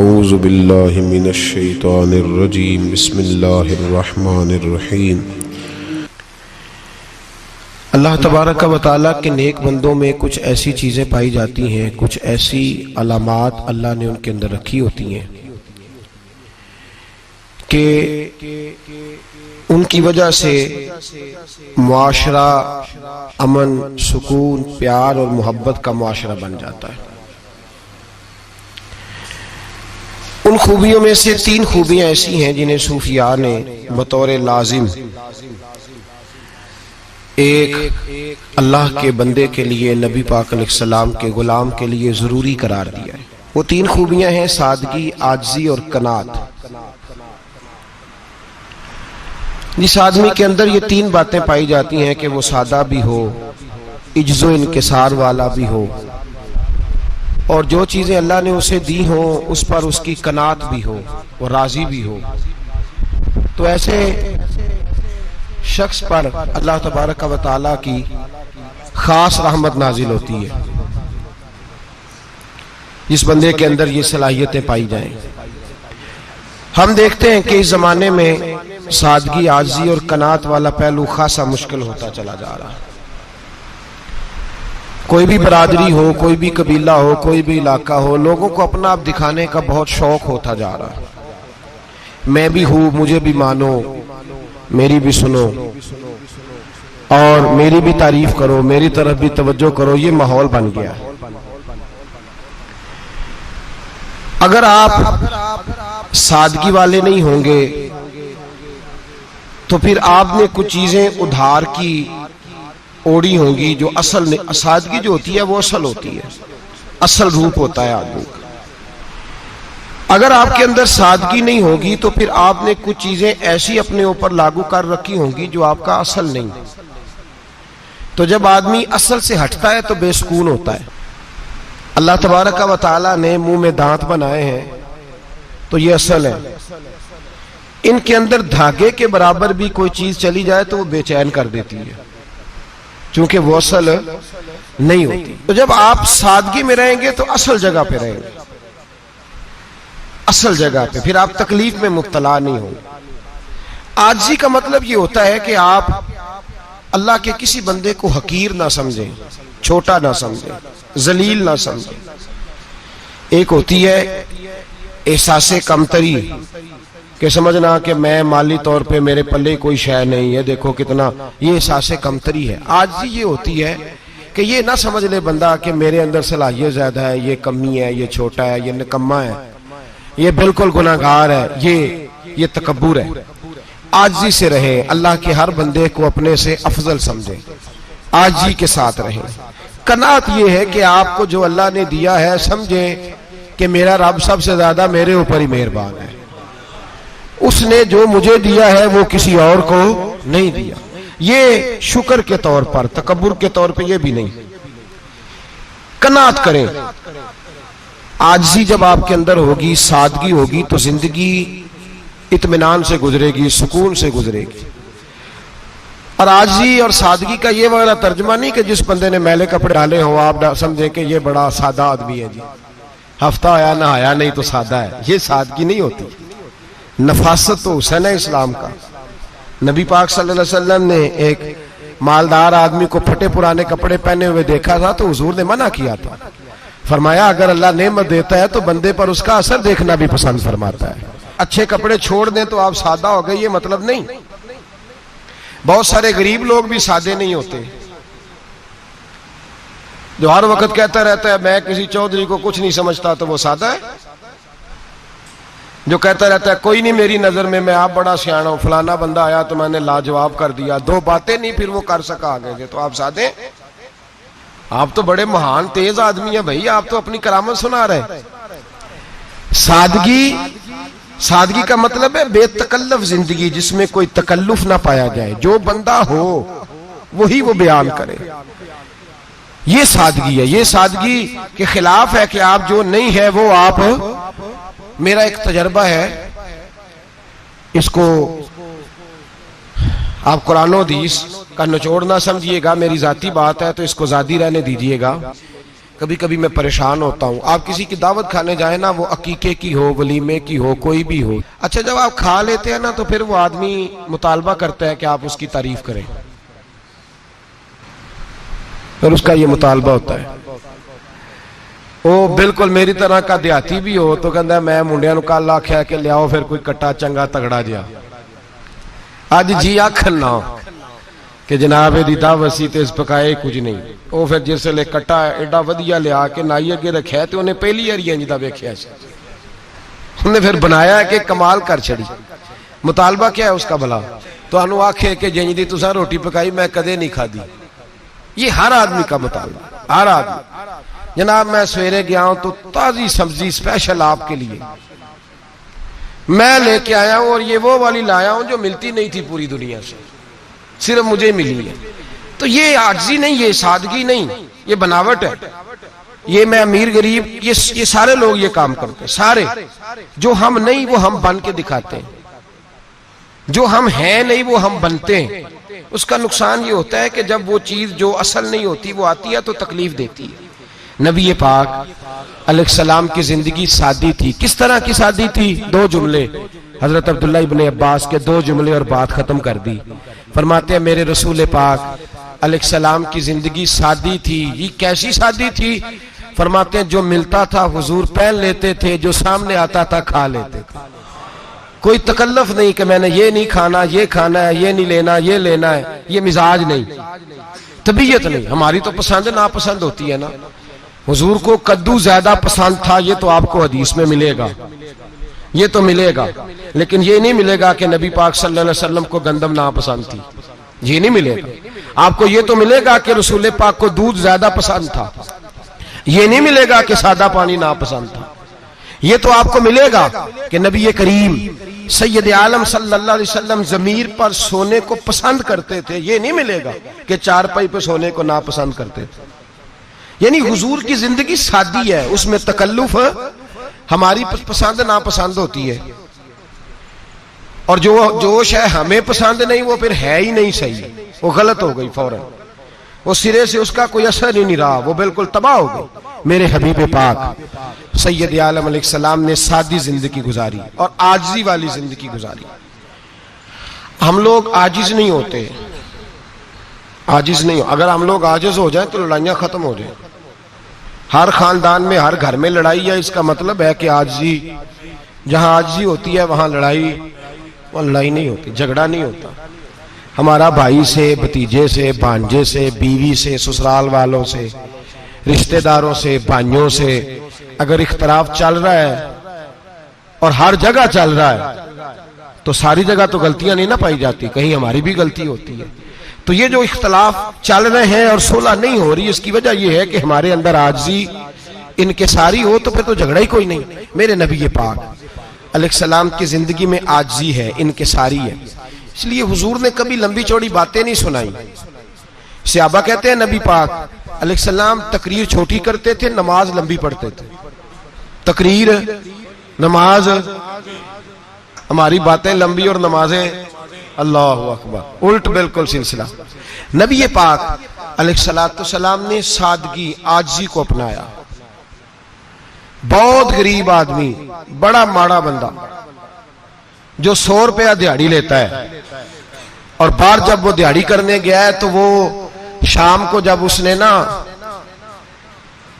اعوذ باللہ من الشیطان الرجیم بسم اللہ الرحمن الرحیم۔ اللہ تبارک و تعالیٰ کے نیک بندوں میں کچھ ایسی چیزیں پائی جاتی ہیں، کچھ ایسی علامات اللہ نے ان کے اندر رکھی ہوتی ہیں کہ ان کی وجہ سے معاشرہ امن، سکون، پیار اور محبت کا معاشرہ بن جاتا ہے۔ ان خوبیوں میں سے 3 خوبیاں ایسی ہیں جنہیں صوفیاء نے بطور لازم ایک اللہ کے بندے کے لیے، نبی پاک علیہ السلام کے غلام کے لیے ضروری قرار دیا ہے۔ وہ 3 خوبیاں ہیں سادگی، عاجزی اور قناعت۔ جس آدمی کے اندر یہ 3 باتیں پائی جاتی ہیں کہ وہ سادہ بھی ہو، عجز و انکسار والا بھی ہو، اور جو چیزیں اللہ نے اسے دی ہوں اس پر اس کی قناعت بھی ہو، وہ راضی بھی ہو، تو ایسے شخص پر اللہ تبارک و تعالیٰ کی خاص رحمت نازل ہوتی ہے، جس بندے کے اندر یہ صلاحیتیں پائی جائیں۔ ہم دیکھتے ہیں کہ اس زمانے میں سادگی، عاجزی اور قناعت والا پہلو خاصا مشکل ہوتا چلا جا رہا ہے۔ کوئی بھی برادری ہو، کوئی بھی قبیلہ ہو، کوئی بھی علاقہ ہو، لوگوں کو اپنا آپ دکھانے کا بہت شوق ہوتا جا رہا ہے۔ میں بھی ہوں، مجھے بھی مانو، میری بھی سنو، اور میری بھی تعریف کرو، میری طرف بھی توجہ کرو، یہ ماحول بن گیا ہے۔ اگر آپ سادگی والے نہیں ہوں گے تو پھر آپ نے کچھ چیزیں ادھار کی اوڑی ہوں گی جو اصل نہیں۔ سادگی جو ہوتی ہے وہ اصل ہوتی ہے، اصل روپ ہوتا ہے آدمی کا۔ اگر آپ کے اندر سادگی نہیں ہوگی تو پھر آپ نے کچھ چیزیں ایسی اپنے اوپر لاگو کر رکھی ہوں گی جو آپ کا اصل نہیں۔ تو جب آدمی اصل سے ہٹتا ہے تو بے سکون ہوتا ہے۔ اللہ تبارک و تعالیٰ نے منہ میں دانت بنائے ہیں تو یہ اصل ہے۔ ان کے اندر دھاگے کے برابر بھی کوئی چیز چلی جائے تو وہ بے چین کر دیتی ہے، چونکہ وہ اصل نہیں ہوتی۔ تو جب آپ سادگی میں رہیں گے تو اصل جگہ پہ رہیں گے، اصل جگہ پہ، پھر آپ تکلیف میں مبتلا نہیں ہوں گے۔ عاجزی کا مطلب یہ ہوتا ہے کہ آپ اللہ کے کسی بندے کو حقیر نہ سمجھیں، چھوٹا نہ سمجھیں، ذلیل نہ سمجھیں۔ ایک ہوتی ہے احساس کمتری، کہ سمجھنا کہ میں مالی طور پہ میرے پلے کوئی شے نہیں ہے، دیکھو کتنا، یہ احساس کمتری ہے۔ عاجزی یہ ہوتی ہے کہ یہ نہ سمجھ لے بندہ کہ میرے اندر صلاحیت زیادہ ہے، یہ کمی ہے، یہ چھوٹا ہے، یہ نکما ہے، یہ بالکل گناہگار ہے، یہ تکبر ہے۔ عاجزی سے رہیں، اللہ کے ہر بندے کو اپنے سے افضل سمجھیں، عاجزی کے ساتھ رہیں۔ قناعت یہ ہے کہ آپ کو جو اللہ نے دیا ہے سمجھیں کہ میرا رب سب سے زیادہ میرے اوپر ہی مہربان ہے، اس نے جو مجھے دیا ہے وہ کسی اور کو نہیں دیا۔ یہ شکر کے طور پر، تکبر کے طور پہ یہ بھی نہیں۔ قناعت کریں۔ عاجزی جب آپ کے اندر ہوگی، سادگی ہوگی، تو زندگی اطمینان سے گزرے گی، سکون سے گزرے گی۔ اور عاجزی اور سادگی کا یہ والا ترجمہ نہیں کہ جس بندے نے میلے کپڑے ڈالے ہوں آپ سمجھیں کہ یہ بڑا سادہ آدمی ہے، جی ہفتہ آیا نہ آیا نہیں تو سادہ ہے۔ یہ سادگی نہیں ہوتی۔ نفاست تو حسن ہے اسلام کا۔ نبی پاک صلی اللہ علیہ وسلم نے ایک مالدار آدمی کو پھٹے پرانے کپڑے پہنے ہوئے دیکھا تھا تو حضور نے منع کیا تھا، فرمایا اگر اللہ نعمت دیتا ہے تو بندے پر اس کا اثر دیکھنا بھی پسند فرماتا ہے۔ اچھے کپڑے چھوڑ دیں تو آپ سادہ ہو گئے، یہ مطلب نہیں۔ بہت سارے غریب لوگ بھی سادے نہیں ہوتے، جو ہر وقت کہتا رہتا ہے میں کسی چودھری کو کچھ نہیں سمجھتا، تو وہ سادہ ہے۔ جو کہتا رہتا ہے کوئی نہیں میری نظر میں آپ بڑا سیاح ہوں، فلانا بندہ آیا تو میں نے لاجواب کر دیا، 2 باتیں نہیں پھر وہ کر سکا آگے سے، تو آپ سادے؟ آپ تو بڑے مہان تیز آدمی ہیں بھائی، آپ تو اپنی کرامت سنا رہے۔ سادگی کا مطلب ہے بے تکلف زندگی، جس میں کوئی تکلف نہ پایا جائے، جو بندہ ہو وہی وہ بیان کرے۔ یہ سادگی ہے۔ یہ سادگی کے خلاف ہے کہ آپ جو نہیں ہے وہ آپ۔ میرا ایک تجربہ ہے، اس کو آپ قرآن و حدیث کا نچوڑ نہ سمجھیے گا، میری ذاتی بات ہے تو اس کو ذاتی رہنے دیجئے گا۔ کبھی کبھی میں پریشان ہوتا ہوں. آپ کسی کی دعوت کھانے جائیں نا، وہ عقیقے کی ہو، ولیمے کی ہو، کوئی بھی ہو، اچھا جب آپ کھا لیتے ہیں نا تو پھر وہ آدمی مطالبہ کرتا ہے کہ آپ اس کی تعریف کریں، پھر اس کا یہ مطالبہ ہوتا ہے. وہ بالکل میری طرح کا دیہاتی بھی ہو تو کہتا ہے میں منڈیاں نو کل آکھیا کہ لیاؤ پھر کوئی کٹا چنگا تگڑا جیا، اج جی آکھن نہ کہ جناب دی دعوت سی تے اس پکائے کچھ نہیں. وہ پھر جس لے کٹا ایڈا ودیا لیا کے نائی اگے رکھیا تے انہیں پہلی واری انج دا ویکھیا سی، انہیں پھر بنایا ہے کہ کمال کر چھڑی. مطالبہ کیا ہے اس کا بھلا؟ تو انہوں آکھے کہ جنج دی تساں روٹی پکائی میں کدے نہیں کھا دی. یہ ہر آدمی کا مطالبہ، ہر آدمی. جناب میں سویرے گیا ہوں تو تازی سبزی سپیشل آپ کے لیے میں لے کے آیا ہوں، اور یہ وہ والی لایا ہوں جو ملتی نہیں تھی پوری دنیا سے، صرف مجھے ملی ہے. تو یہ عاجزی نہیں، یہ سادگی نہیں، یہ بناوٹ ہے. یہ میں امیر غریب یہ سارے لوگ یہ کام کرتے ہیں، سارے. جو ہم نہیں وہ ہم بن کے دکھاتے ہیں، جو ہم ہیں نہیں وہ ہم بنتے ہیں. اس کا نقصان یہ ہوتا ہے کہ جب وہ چیز جو اصل نہیں ہوتی وہ آتی ہے تو تکلیف دیتی ہے. نبی پاک علیہ السلام کی زندگی سادی تھی. کس طرح کی سادی تھی؟ 2 جملے حضرت عبداللہ ابن عباس کے 2 جملے اور بات ختم کر دی. فرماتے ہیں میرے رسول پاک علیہ السلام کی زندگی سادی تھی. یہ کیسی سادی تھی؟ فرماتے ہیں جو ملتا تھا حضور پہن لیتے تھے، جو سامنے آتا تھا کھا لیتے تھے. کوئی تکلف نہیں کہ میں نے یہ نہیں کھانا، یہ کھانا ہے، یہ نہیں لینا، یہ لینا ہے. یہ مزاج نہیں، طبیعت نہیں. ہماری تو پسند ناپسند ہوتی ہے نا. حضور کو کدو زیادہ پسند تھا، یہ تو آپ کو حدیث میں ملے گا، یہ تو ملے گا. لیکن یہ نہیں ملے گا کہ نبی پاک صلی اللہ علیہ وسلم کو گندم ناپسند تھی، یہ نہیں ملے گا. آپ کو یہ تو ملے گا کہ رسول پاک کو دودھ زیادہ پسند تھا، یہ نہیں ملے گا کہ سادہ پانی ناپسند تھا. یہ تو آپ کو ملے گا کہ نبی کریم سید عالم صلی اللہ علیہ وسلم ضمیر پر سونے کو پسند کرتے تھے. یہ نہیں ملے گا کہ چارپائی پہ سونے کو ناپسند کرتے تھے. یعنی حضور کی زندگی سادی ہے، اس میں تکلف ہماری پسند ناپسند ہوتی ہے، اور جو شے ہمیں پسند نہیں وہ پھر ہے ہی نہیں صحیح، وہ غلط ہو گئی فوراً، وہ سرے سے اس کا کوئی اثر ہی نہیں رہا، وہ بالکل تباہ ہو گئی. میرے حبیب پاک سید عالم علیہ السلام نے سادی زندگی گزاری اور عاجزی والی زندگی گزاری. ہم لوگ عاجز نہیں ہوتے، عاجز نہیں. اگر ہم لوگ عاجز ہو جائیں تو لڑائیاں ختم ہو جائیں. ہر خاندان میں ہر گھر میں لڑائی ہے، اس کا مطلب ہے کہ عاجزی، جہاں عاجزی ہوتی ہے وہاں لڑائی نہیں ہوتی، جھگڑا نہیں ہوتا. ہمارا بھائی سے، بھتیجے سے، بھانجے سے، بیوی سے، سسرال والوں سے، رشتہ داروں سے، بھائیوں سے اگر اختلاف چل رہا ہے اور ہر جگہ چل رہا ہے تو ساری جگہ تو غلطیاں نہیں نہ پائی جاتی، کہیں ہماری بھی غلطی ہوتی ہے. تو یہ جو اختلاف چل رہے ہیں اور صلح نہیں ہو رہی، اس کی وجہ یہ ہے کہ ہمارے اندر عاجزی انکساری ہو، تو پھر تو جھگڑا ہی کوئی نہیں. میرے نبی پاک علیہ السلام کی زندگی میں عاجزی ہے، انکساری ہے. اس لیے حضور نے کبھی لمبی چوڑی باتیں نہیں سنائی. صحابہ کہتے ہیں نبی پاک علیہ السلام تقریر چھوٹی کرتے تھے، نماز لمبی پڑھتے تھے. تقریر، نماز، ہماری باتیں لمبی اور نمازیں اللہ اکبر الٹ بالکل سلسلہ. نبی پاک علیہ السلام نے سادگی، عاجزی کو اپنایا. بہت غریب آدمی، بڑا ماڑا بندہ جو 100 روپیہ دیہڑی لیتا ہے، اور باہر جب وہ دیہڑی کرنے گیا ہے تو وہ شام کو جب اس نے نا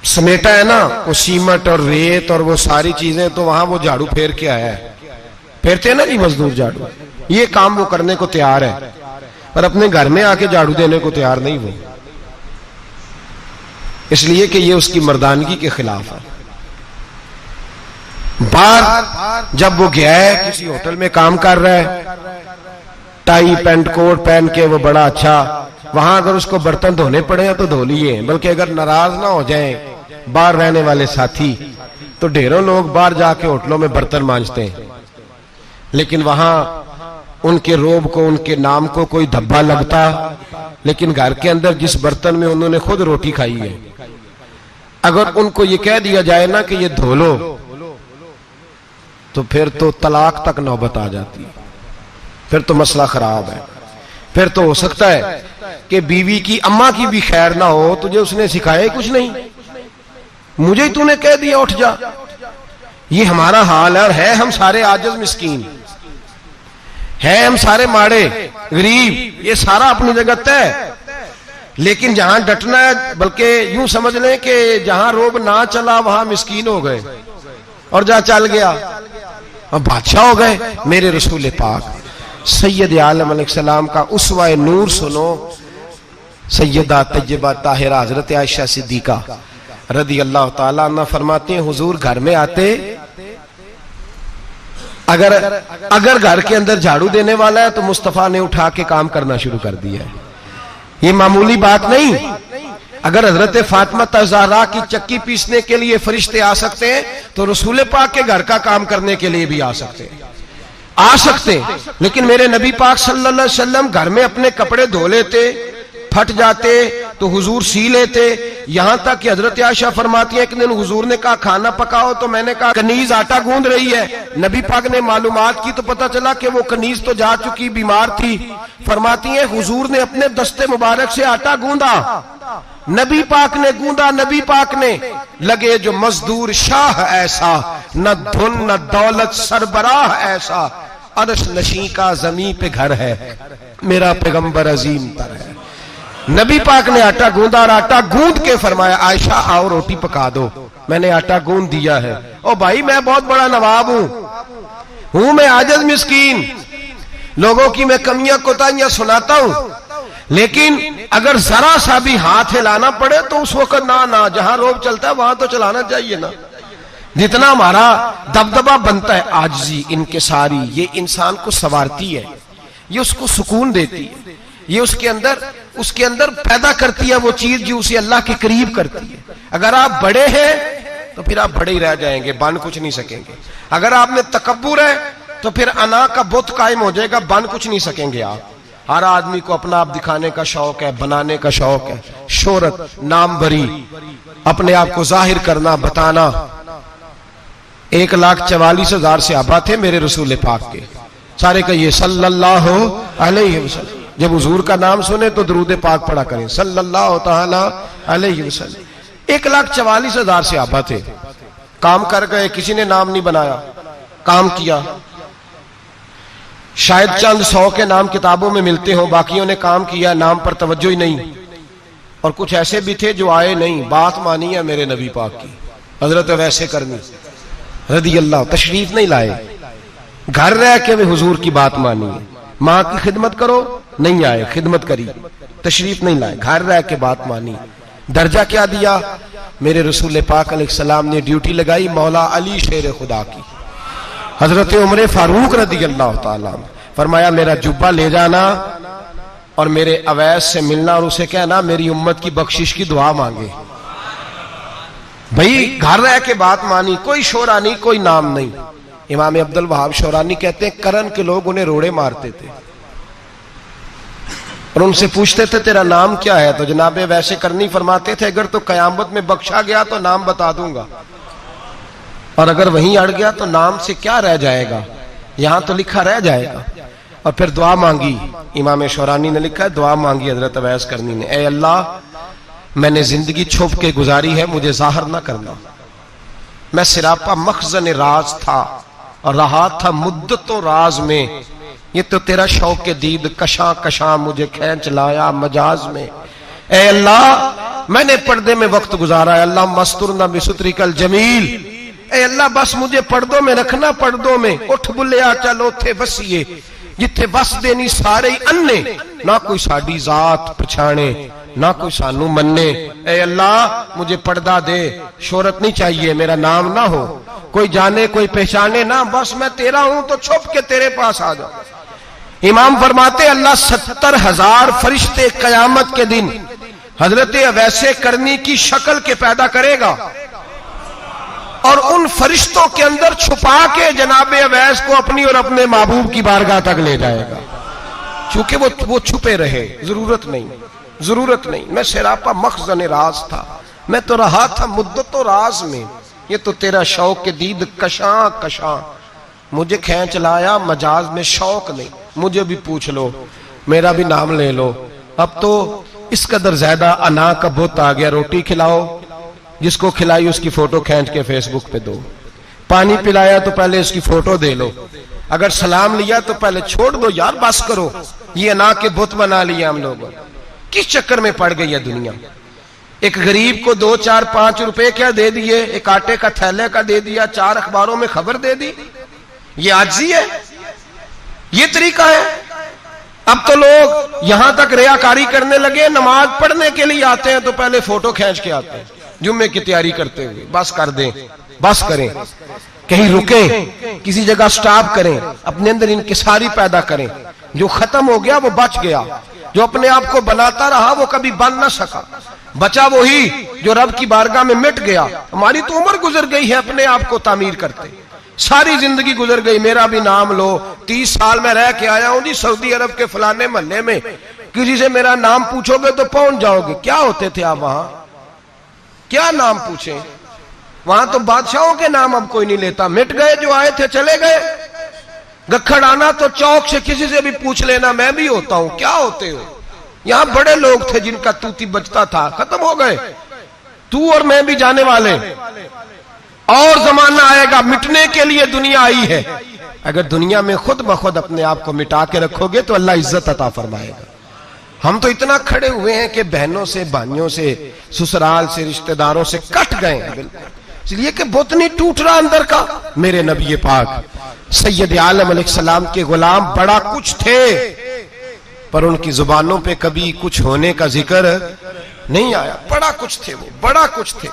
سمیٹا ہے نا وہ سیمٹ اور ریت اور وہ ساری چیزیں، تو وہاں وہ جھاڑو پھیر کے آیا ہے. پھیرتے ہیں نا جی مزدور جھاڑو، یہ کام وہ کرنے کو تیار ہے، پر اپنے گھر میں آ کے جھاڑو دینے کو تیار نہیں وہ، اس لیے کہ یہ اس کی مردانگی کے خلاف ہے. باہر جب وہ گیا ہے کسی ہوٹل میں کام کر رہا ہے، ٹائی پینٹ کوٹ پہن کے وہ بڑا اچھا، وہاں اگر اس کو برتن دھونے پڑے ہیں تو دھو لیے، بلکہ اگر ناراض نہ ہو جائیں باہر رہنے والے ساتھی تو ڈھیروں لوگ باہر جا کے ہوٹلوں میں برتن مانجتے ہیں، لیکن وہاں ان کے روب کو، ان کے نام کو کوئی دھبا لگتا، لیکن گھر کے اندر جس برتن میں انہوں نے خود روٹی کھائی ہے، اگر ان کو یہ کہہ دیا جائے نا کہ یہ دھو لو تو پھر تو طلاق تک نوبت آ جاتی، پھر تو مسئلہ خراب ہے. پھر تو ہو سکتا ہے کہ بیوی کی، اماں کی بھی خیر نہ ہو، تجھے اس نے سکھایا کچھ نہیں، مجھے ہی تو نے کہہ دیا اٹھ جا. یہ ہمارا حال ہے، اور ہے ہم سارے عاجز مسکین، ہے ہم سارے ماڑے غریب، یہ سارا اپنی جگہ طے. لیکن جہاں ڈٹنا ہے، بلکہ یوں سمجھ لیں کہ جہاں روب نہ چلا وہاں مسکین ہو گئے، اور جہاں چل گیا اور بادشاہ ہو گئے. میرے رسول پاک سید عالم علیہ السلام کا اسوہ نور سنو. سیدہ طیبہ طاہرہ حضرت عائشہ صدیقہ رضی اللہ تعالیٰ عنہ فرماتے ہیں حضور گھر میں آتے، اگر گھر کے اندر جھاڑو دینے والا ہے تو مصطفیٰ نے اٹھا کے کام کرنا شروع کر دیا ہے. یہ معمولی بات نہیں. اگر حضرت فاطمہ الزہرا کی چکی پیسنے کے لیے فرشتے آ سکتے ہیں تو رسول پاک کے گھر کا کام کرنے کے لیے بھی آ سکتے ہیں. لیکن میرے نبی پاک صلی اللہ علیہ وسلم گھر میں اپنے کپڑے دھو لیتے، پھٹ جاتے تو حضور سی لیتے. یہاں تک کہ حضرت عائشہ فرماتی ہیں ایک دن حضور نے کہا کھانا پکاؤ، تو میں نے کہا کنیز آٹا گوندھ رہی ہے. نبی پاک نے معلومات کی تو پتہ چلا کہ وہ کنیز تو جا چکی، بیمار تھی. فرماتی ہیں حضور نے اپنے دستے مبارک سے آٹا گوندا، نبی پاک نے گوندا، نبی پاک نے. لگے جو مزدور شاہ ایسا، نہ دھن نہ دولت سربراہ ایسا، عرش نشیں کا زمین پہ گھر ہے، میرا پیغمبر عظیم تر ہے. نبی پاک نے آٹا گوندا، اور آٹا گوند کے فرمایا عائشہ آؤ روٹی پکا دو. میں نے آٹا گوند دیا ہے. او بھائی میں بہت بڑا نواب ہوں میں عاجز مسکین، لوگوں کی میں کمیاں کوتاہیاں سناتا ہوں، لیکن اگر ذرا سا بھی ہاتھ ہلانا پڑے تو اس وقت نہ جہاں روب چلتا ہے وہاں تو چلانا چاہیے نا. جتنا ہمارا دبدبہ بنتا ہے عاجزی انکساری، یہ انسان کو سنوارتی ہے، یہ اس کو سکون دیتی ہے، یہ اس کے اندر پیدا کرتی ہے وہ چیز جو اسے اللہ کے قریب کرتی ہے. اگر آپ بڑے ہیں تو پھر آپ بڑے ہی رہ جائیں گے، بن کچھ نہیں سکیں گے. اگر آپ میں تکبر ہے تو پھر انا کا بت قائم ہو جائے گا، بن کچھ نہیں سکیں گے آپ. ہر آدمی کو اپنا آپ دکھانے کا شوق ہے، بنانے کا شوق ہے، شہرت، نام بری، اپنے آپ کو ظاہر کرنا، بتانا. 1,44,000 صحابہ تھے میرے رسول پاک کے، سارے کہیے صلی اللہ علیہ وسلم. جب حضور کا نام سنے تو درود پاک پڑھا کریں صلی اللہ تعالی علیہ وسلم. 1,44,000 صحابہ تھے. کام کر گئے، کسی نے نام نہیں بنایا، کام کیا. شاید چند 100 کے نام کتابوں میں ملتے ہوں، باقیوں نے کام کیا، نام پر توجہ ہی نہیں. اور کچھ ایسے بھی تھے جو آئے نہیں، بات مانی ہے میرے نبی پاک کی. حضرت ویسے کرنی رضی اللہ تشریف نہیں لائے، گھر رہ کے بھی حضور کی بات مانی. ماں کی خدمت کرو، نہیں آئے، خدمت کری، تشریف نہیں لائے، گھر رہ کے بات مانی. درجہ کیا دیا میرے رسول پاک علیہ السلام نے؟ ڈیوٹی لگائی مولا علی شیر خدا کی، حضرت عمر فاروق رضی اللہ تعالیٰ. فرمایا میرا جبہ لے جانا اور میرے اویس سے ملنا اور اسے کہنا میری امت کی بخشش کی دعا مانگے. بھئی گھر رہ کے بات مانی، کوئی شورا نہیں، کوئی نام نہیں. امام عبد الوہاب شورانی کہتے ہیں کرن کے لوگ انہیں روڑے مارتے تھے اور ان سے پوچھتے تھے تیرا نام کیا ہے؟ تو جناب ویسے کرنی فرماتے تھے اگر تو قیامت میں بخشا گیا تو نام بتا دوں گا، اور اگر وہیں اڑ گیا تو نام سے کیا رہ جائے گا، یہاں تو لکھا رہ جائے گا. اور پھر دعا مانگی. امام شورانی نے لکھا ہے دعا مانگی حضرت اویس کرنی نے، اے اللہ میں نے زندگی چھپ کے گزاری ہے، مجھے ظاہر نہ کرنا. میں سراپا مخزن راز تھا اور رہا تھا مدتوں راز میں، یہ تو تیرا شوق کے دید کشاں کشاں مجھے کھینچ لایا مجاز میں. اے اللہ میں نے پردے میں وقت گزارا ہے، اللہ مسترنا بسترک الجمیل. اے اللہ بس مجھے پردوں میں رکھنا، پردوں میں. اٹھ بلیا چلو تھے بسیے جتھے بس دینی سارے انے، نہ کوئی ساڈی ذات پچھانے نہ کوئی سانو مننے. اے اللہ مجھے پردہ دے، شہرت نہیں چاہیے، میرا نام نہ ہو، کوئی جانے کوئی پہچانے نہ، بس میں تیرا ہوں تو چھپ کے تیرے پاس آ جاؤ. امام فرماتے اللہ 70,000 فرشتے قیامت کے دن حضرت اویس کرنی کی شکل کے پیدا کرے گا اور ان فرشتوں کے اندر چھپا کے جناب اویس کو اپنی اور اپنے محبوب کی بارگاہ تک لے جائے گا. چونکہ وہ چھپے رہے، ضرورت نہیں. میں سراپا مخزن راز تھا، میں تو رہا تھا مدتوں راز میں، یہ تو تیرا شوق کے دید کشاں کشاں مجھے کھینچ لایا مجاز میں. شوق نہیں، مجھے بھی پوچھ لو، میرا بھی نام لے لو. اب تو اس قدر زیادہ انا کا بت آ گیا، روٹی کھلاؤ جس کو کھلائی اس کی فوٹو کھینچ کے فیس بک پہ دو، پانی پلایا تو پہلے اس کی فوٹو دے لو، اگر سلام لیا تو پہلے چھوڑ دو یار، بس کرو۔ یہ انا کے بت بنا لیا ہم لوگوں، کس چکر میں پڑ گئی ہے دنیا۔ ایک غریب کو 2 4 5 روپے کیا دے دیے، ایک آٹے کا تھیلے کا دے دیا، 4 اخباروں میں خبر دے دی، یہ عاجزی ہے؟ یہ طریقہ ہے؟ اب تو لوگ یہاں تک ریاکاری کرنے لگے، نماز پڑھنے کے لیے آتے ہیں تو پہلے فوٹو کھینچ کے آتے ہیں جمعے کی تیاری کرتے ہوئے۔ بس کر دیں، بس کریں، کہیں رکیں، کسی جگہ سٹاپ کریں، اپنے اندر انکساری پیدا کریں۔ جو ختم ہو گیا وہ بچ گیا، جو اپنے آپ کو بناتا رہا وہ کبھی بن نہ سکا، بچا وہی جو رب کی بارگاہ میں مٹ گیا۔ ہماری تو عمر گزر گئی ہے اپنے آپ کو تعمیر کرتے، ساری زندگی گزر گئی۔ میرا بھی نام لو، 30 سال میں رہ کے آیا ہوں جی سعودی عرب کے فلانے محلے میں، کسی سے میرا نام پوچھو گے تو پہنچ جاؤ گے۔ کیا ہوتے تھے آپ وہاں؟ کیا نام پوچھیں؟ وہاں تو بادشاہوں کے نام اب کوئی نہیں لیتا، مٹ گئے، جو آئے تھے چلے گئے۔ گکھڑ آنا تو چوک سے کسی سے بھی پوچھ لینا، میں بھی ہوتا ہوں۔ کیا ہوتے ہو؟ یہاں بڑے لوگ تھے جن کا توتی بچتا تھا، ختم ہو گئے۔ تو اور میں بھی جانے والے، اور زمانہ آئے گا، مٹنے کے لیے دنیا آئی ہے۔ اگر دنیا میں خود بخود اپنے آپ کو مٹا کے رکھو گے تو اللہ عزت عطا فرمائے گا۔ ہم تو اتنا کھڑے ہوئے ہیں کہ بہنوں سے، بھائیوں سے، سسرال سے، رشتہ داروں سے کٹ گئے ہیں، بالکل اس لیے کہ بت نہیں ٹوٹ رہا اندر کا۔ میرے نبی پاک سید عالم علیہ السلام کے غلام بڑا کچھ تھے، پر ان کی زبانوں پہ کبھی کچھ ہونے کا ذکر نہیں آیا۔ بڑا کچھ تھے وہ، بڑا کچھ تھے۔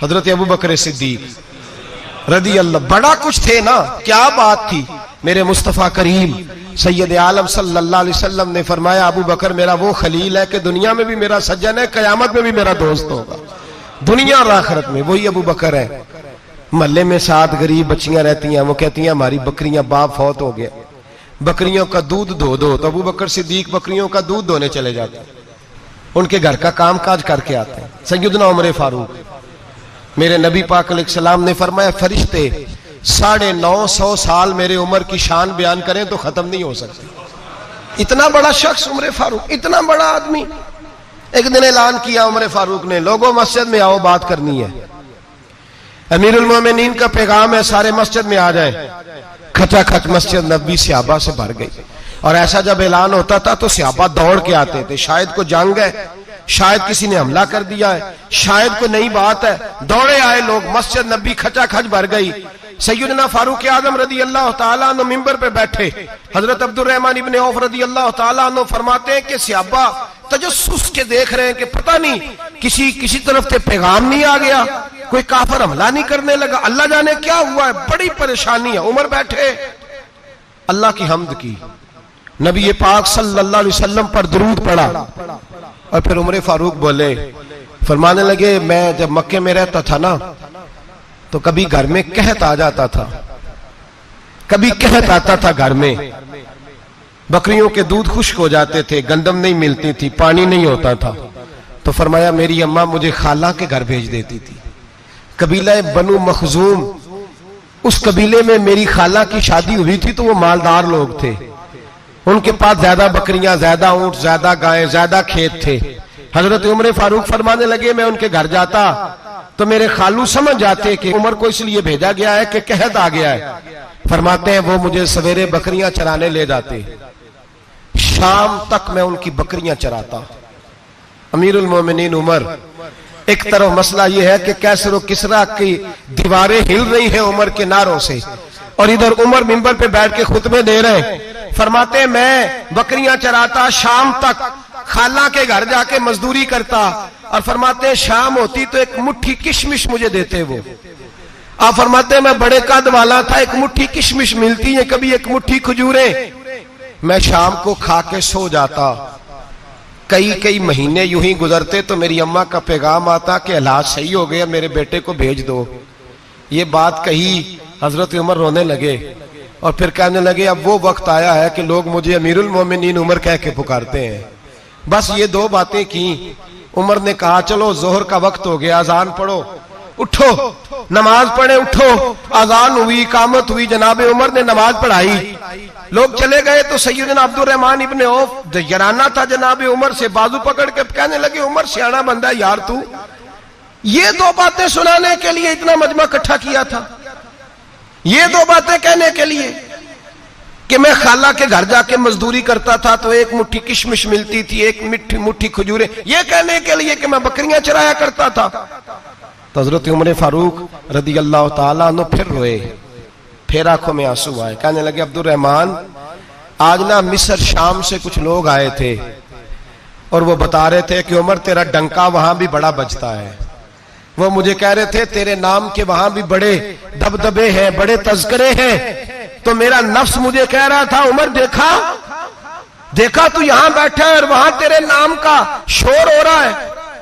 حضرت ابو بکر صدیق رضی اللہ، بڑا کچھ تھے نا، کیا بات تھی۔ میرے مصطفیٰ کریم سید عالم صلی اللہ علیہ وسلم نے فرمایا ابو بکر میرا وہ خلیل ہے کہ دنیا میں بھی میرا سجن ہے، قیامت میں بھی میرا دوست ہوگا، دنیا اور آخرت میں وہی ابو بکر ہے۔ محلے میں 7 غریب بچیاں رہتی ہیں، وہ کہتی ہیں ہماری بکریاں، باپ فوت ہو گیا، بکریوں کا دودھ دھو دو، تو ابو بکر صدیق بکریوں کا دودھ دھونے چلے جاتے ہیں، ان کے گھر کا کام کاج کر کے آتے ہیں۔ سیدنا عمر فاروق، میرے نبی پاک علیہ السلام نے فرمایا فرشتے 950 سال میرے عمر کی شان بیان کریں تو ختم نہیں ہو سکتے۔ اتنا بڑا شخص عمر فاروق، اتنا بڑا آدمی۔ ایک دن اعلان کیا عمر فاروق نے، لوگوں مسجد میں آؤ، بات کرنی ہے، امیر المومنین کا پیغام ہے، سارے مسجد میں آ جائیں۔ کھچا کھچ مسجد نبوی صحابہ سے بھر گئی، اور ایسا جب اعلان ہوتا تھا تو صحابہ دوڑ کے آتے تھے، شاید کو جنگ ہے، شاید کسی نے حملہ کر دیا ہے، شاید کوئی نئی بات ہے، دوڑے آئے لوگ، مسجد نبی کھچا کھچ بھر گئی۔ سیدنا فاروق اعظم رضی اللہ تعالیٰ عنہ ممبر پہ بیٹھے، حضرت عبد الرحمن ابن عوف رضی اللہ تعالیٰ عنہ فرماتے ہیں کہ صحابہ تجسس کے دیکھ رہے ہیں کہ پتہ نہیں کسی طرف سے پیغام نہیں آ گیا، کوئی کافر حملہ نہیں کرنے لگا، اللہ جانے کیا ہوا ہے، بڑی پریشانی ہے۔ عمر بیٹھے، اللہ کی حمد کی، نبی پاک صلی اللہ علیہ وسلم پر درود پڑھا، اور پھر عمر فاروق بولے، فرمانے لگے میں جب مکے میں رہتا تھا نا تو کبھی گھر میں قحط آ جاتا تھا، کبھی قحط آتا تھا گھر میں، بکریوں کے دودھ خشک ہو جاتے تھے، گندم نہیں ملتی تھی، پانی نہیں ہوتا تھا، تو فرمایا میری اماں مجھے خالہ کے گھر بھیج دیتی تھی۔ قبیلہ بنو مخزوم، اس قبیلے میں میری خالہ کی شادی ہوئی تھی تو وہ مالدار لوگ تھے، ان کے پاس زیادہ بکریاں، زیادہ اونٹ، زیادہ گائیں، زیادہ کھیت تھے۔ حضرت عمر فاروق فرمانے لگے میں ان کے گھر جاتا تو میرے خالو سمجھ جاتے کہ عمر کو اس لیے بھیجا گیا ہے کہ قحط آ گیا ہے، فرماتے ہیں وہ مجھے سویرے بکریاں چرانے لے جاتے، شام تک میں ان کی بکریاں چراتا۔ امیر المومنین عمر، ایک طرف مسئلہ یہ ہے کہ کیسر و کسرا کی دیواریں ہل رہی ہیں عمر کے نعروں سے، اور ادھر عمر منبر پہ بیٹھ کے خطبے دے رہے ہیں، فرماتے ہیں میں بکریاں چراتا، شام تک خالہ کے گھر جا کے مزدوری کرتا، اور فرماتے ہیں شام ہوتی تو ایک مٹھی کشمش مجھے دیتے وہ۔ آپ فرماتے ہیں میں بڑے قد والا تھا، ایک مٹھی کشمش ملتی ہے، کبھی ایک مٹھی کھجوریں، میں شام کو کھا کے سو جاتا۔ کئی مہینے یوں ہی گزرتے تو میری اماں کا پیغام آتا کہ حالات صحیح ہو گیا، میرے بیٹے کو بھیج دو۔ یہ بات کہی، حضرت عمر رونے لگے، اور پھر کہنے لگے اب وہ وقت آیا ہے کہ لوگ مجھے امیر المومنین عمر کہہ کے پکارتے ہیں۔ بس یہ 2 باتیں کی، عمر نے کہا چلو ظہر کا وقت ہو گیا، اذان پڑھو، اٹھو نماز پڑھے، اٹھو، اذان ہوئی، اقامت ہوئی، جناب عمر نے نماز پڑھائی، لوگ چلے گئے تو سیدنا عبد الرحمن ابن عوف یارانہ تھا جناب عمر سے، بازو پکڑ کے کہنے لگے عمر سیاڑا بندہ یار تو یہ دو باتیں سنانے کے لیے اتنا مجمع اکٹھا کیا تھا، یہ دو باتیں کہنے کے لیے کہ میں خالہ کے گھر جا کے مزدوری کرتا تھا تو ایک مٹھی کشمش ملتی تھی، ایک مٹھی کھجوریں، یہ کہنے کے لیے کہ میں بکریاں چرایا کرتا تھا۔ تو حضرت عمر فاروق رضی اللہ تعالیٰ عنہ پھر روئے، پھر آنکھوں میں آنسو آئے، کہنے لگے عبد الرحمن آج نا مصر شام سے کچھ لوگ آئے تھے اور وہ بتا رہے تھے کہ عمر تیرا ڈنکا وہاں بھی بڑا بجتا ہے، وہ مجھے کہہ رہے تھے تیرے نام کے وہاں بھی بڑے دبدبے ہیں، بڑے تذکرے ہیں، تو میرا نفس مجھے کہہ رہا تھا عمر دیکھا تو یہاں بیٹھا ہے اور وہاں تیرے نام کا شور ہو رہا ہے،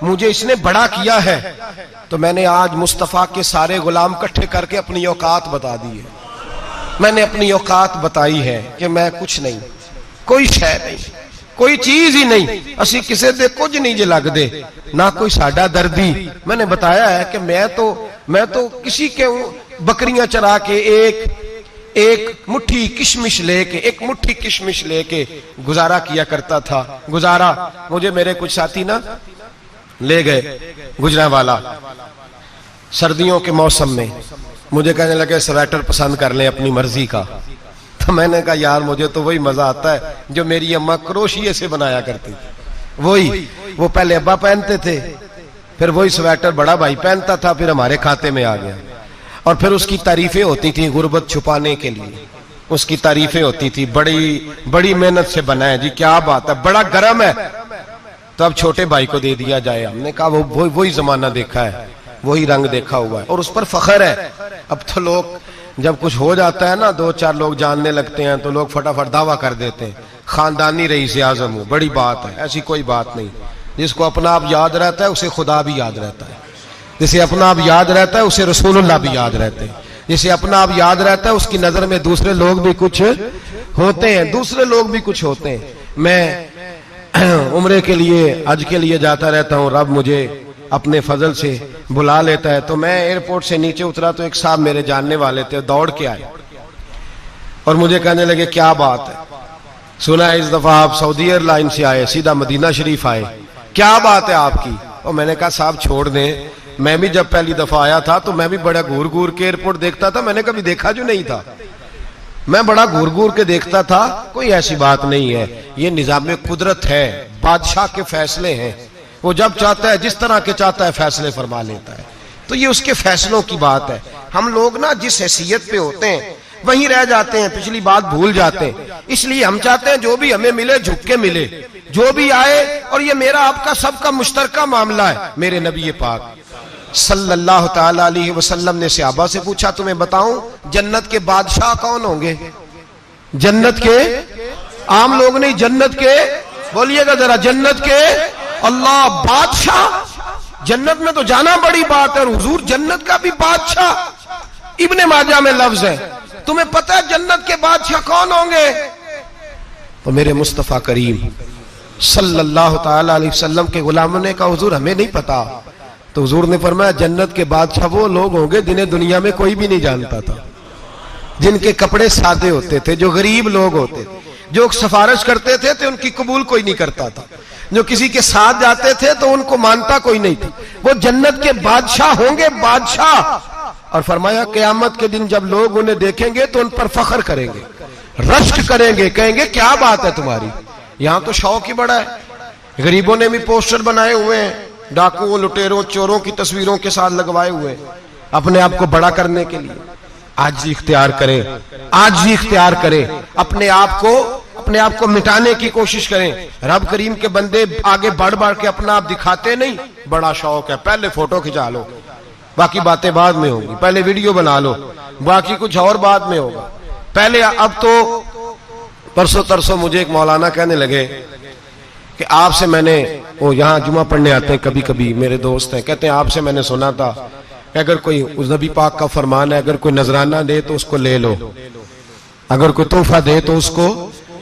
مجھے اس نے بڑا کیا ہے، تو میں نے آج مصطفیٰ کے سارے غلام کٹھے کر کے اپنی اوقات بتا دی ہے، میں نے اپنی اوقات بتائی ہے کہ میں کچھ نہیں، کوئی شے نہیں، کوئی چیز ہی نہیں، اسی کسے دے کچھ نہیں جے لگ دے، نہ کوئی ساڈا دردی۔ میں نے بتایا ہے کہ میں تو کسی کے بکریاں چرا کے ایک مٹھی کشمش لے کے گزارا کیا کرتا تھا۔ گزارا مجھے میرے کچھ ساتھی نا لے گئے گجرانوالا سردیوں کے موسم میں، مجھے کہنے لگے سویٹر پسند کر لیں اپنی مرضی کا، تو میں نے کہا یار مجھے تو وہی مزہ آتا ہے جو میری اماں کروشیے سے بنایا کرتی تھی، وہ پہلے ابا پہنتے تھے، پھر وہی سویٹر بڑا بھائی پہنتا تھا، پھر ہمارے کھاتے میں آ گیا، اور پھر اس کی تعریفیں ہوتی تھی غربت چھپانے کے لیے، اس کی تعریفیں ہوتی تھی بڑی محنت سے بنا ہے جی، کیا بات ہے، بڑا گرم ہے، تو اب چھوٹے بھائی کو دے دیا جائے۔ ہم نے کہا وہی زمانہ دیکھا ہے، وہی رنگ دیکھا ہوا ہے، اور اس پر فخر ہے۔ اب تو لوگ جب کچھ ہو جاتا ہے نا، 2-4 لوگ جاننے لگتے ہیں تو لوگ فٹافٹ دعویٰ کر دیتے ہیں خاندانی رئیس اعظم ہوں، بڑی بات ہے، ایسی کوئی بات نہیں۔ جس کو اپنا آپ یاد رہتا ہے اسے خدا بھی یاد رہتا ہے، جسے اپنا آپ یاد رہتا ہے اسے رسول اللہ بھی یاد رہتے ہیں، جسے اپنا آپ یاد رہتا ہے اس کی نظر میں دوسرے لوگ بھی کچھ ہوتے ہیں۔ میں عمرے کے لیے حج کے لیے جاتا رہتا ہوں، رب مجھے اپنے فضل سے بلا لیتا ہے، تو میں ایئرپورٹ سے نیچے اترا تو ایک صاحب میرے جاننے والے تھے، دوڑ کے آئے اور مجھے کہنے لگے کیا بات ہے، سنا ہے اس دفعہ آپ سعودی ایئر لائن سے آئے، سیدھا مدینہ شریف آئے، کیا بات ہے آپ کی؟ اور میں نے کہا صاحب چھوڑ دیں، میں بھی جب پہلی دفعہ آیا تھا تو میں بھی بڑا گھور کے ایئرپورٹ دیکھتا تھا، میں نے کبھی دیکھا جو نہیں تھا، میں بڑا گھور کے دیکھتا تھا، کوئی ایسی بات نہیں ہے، یہ نظام قدرت ہے، بادشاہ کے فیصلے ہیں، وہ جب چاہتا ہے جس طرح کے چاہتا ہے فیصلے فرما لیتا ہے، تو یہ اس کے فیصلوں کی بات ہے۔ ہم لوگ نا جس حیثیت پہ ہوتے ہیں وہیں رہ جاتے ہیں، پچھلی بات بھول جاتے ہیں، اس لیے ہم چاہتے ہیں جو بھی ہمیں ملے جھک کے ملے، جو بھی آئے، اور یہ میرا آپ کا سب کا مشترکہ معاملہ ہے۔ میرے نبی پاک صلی اللہ تعالی علیہ وسلم نے صحابہ سے پوچھا تمہیں بتاؤں جنت کے بادشاہ کون ہوں گے؟ جنت کے عام لوگ نہیں، جنت کے، بولیے گا ذرا، جنت کے اللہ بادشاہ، جنت میں تو جانا بڑی بات ہے، اور حضور جنت کا بھی بادشاہ، ابن ماجہ میں لفظ ہے، تمہیں پتہ ہے جنت کے بادشاہ کون ہوں گے؟ تو میرے مصطفیٰ کریم صلی اللہ تعالی علیہ وسلم کے غلاموں نے کہا حضور ہمیں نہیں پتا، تو حضور نے فرمایا جنت کے بادشاہ وہ لوگ ہوں گے جنہیں دنیا میں کوئی بھی نہیں جانتا تھا، جن کے کپڑے سادے ہوتے تھے، جو غریب لوگ ہوتے تھے، جو سفارش کرتے تھے تو ان کی قبول کوئی نہیں کرتا تھا، جو کسی کے ساتھ جاتے تھے تو ان کو مانتا کوئی نہیں تھا، وہ جنت کے بادشاہ ہوں گے، بادشاہ۔ اور فرمایا قیامت کے دن جب لوگ انہیں دیکھیں گے تو ان پر فخر کریں گے، رشک کریں گے، کہیں گے کیا بات ہے تمہاری، یہاں تو شوق ہی بڑا ہے، غریبوں نے بھی پوسٹر بنائے ہوئے ہیں، ڈاکوؤں، لٹیروں، چوروں کی تصویروں کے ساتھ لگوائے ہوئے اپنے آپ کو بڑا کرنے کے لیے۔ عاجزی اختیار کریں، عاجزی اختیار کریں، اپنے آپ کو مٹانے کی کوشش کریں۔ رب کریم کے بندے آگے بڑھ کے اپنا آپ دکھاتے نہیں، بڑا شوق ہے، پہلے فوٹو کھچا لو، باقی باتیں بعد میں ہوں گی، پہلے ویڈیو بنا لو، باقی کچھ اور بعد میں ہوگا، پہلے۔ اب تو پرسوں ترسوں مجھے ایک مولانا کہنے لگے کہ آپ سے میں نے، وہ یہاں جمعہ پڑھنے آتے ہیں کبھی کبھی، میرے دوست ہیں، کہتے ہیں آپ سے میں نے سنا تھا کہ اگر کوئی اس نبی پاک کا فرمان ہے، اگر کوئی نذرانہ دے تو اس کو لے لو، اگر کوئی تحفہ دے تو اس کو،